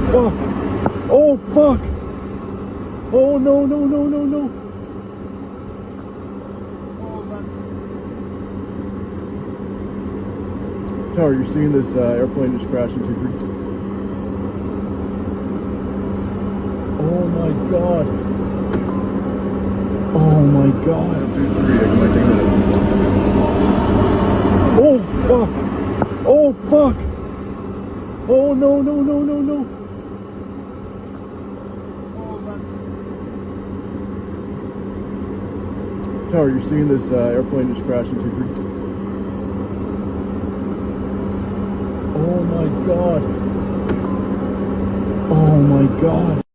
fuck! Oh fuck! Oh no no no no no! Tower, you're seeing this airplane just crash into 3. Oh my god! Oh my god! 2, 3, I might take that. Oh fuck! Oh fuck! Oh no no no no no! Tower, you're seeing this airplane just crash into 3. Oh my god! Oh my god!